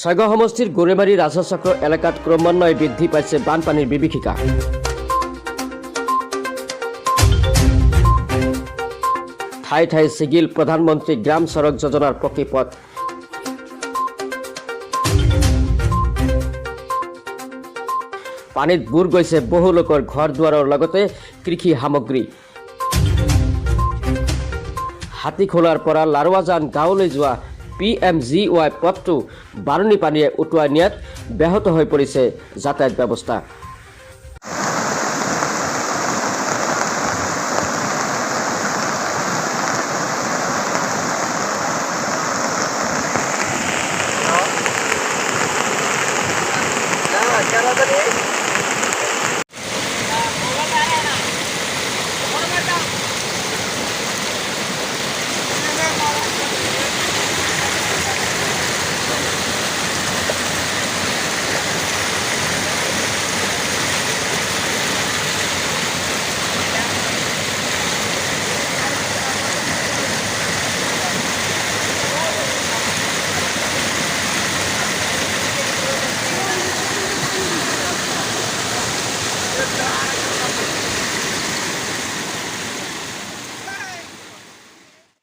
ছয়গাঁও সমষ্টিৰ গৌৰীমাৰী ৰাজচক্ৰ এলেকাত ক্ৰমান্বয়ে বৃদ্ধি পাইছে বানপানীৰ বিভীষিকা। ঠাই ঠাই ছিগিল প্ৰধানমন্ত্ৰী গ্ৰাম সড়ক যোজনাৰ পকী পথ। পানীত বুৰ গৈছে বহু লোকৰ ঘৰ দুৱাৰৰ লগতে কৃষি সামগ্ৰী। হাতীখোলাৰ পৰা লাৰুৱাজান গাঁৱলৈ যোৱা PMGY পথটো বাৰণী পানীয়ে উটুৱাই নিয়াত ব্যাহত হৈ পৰিছে যাতায়াত ব্যৱস্থা।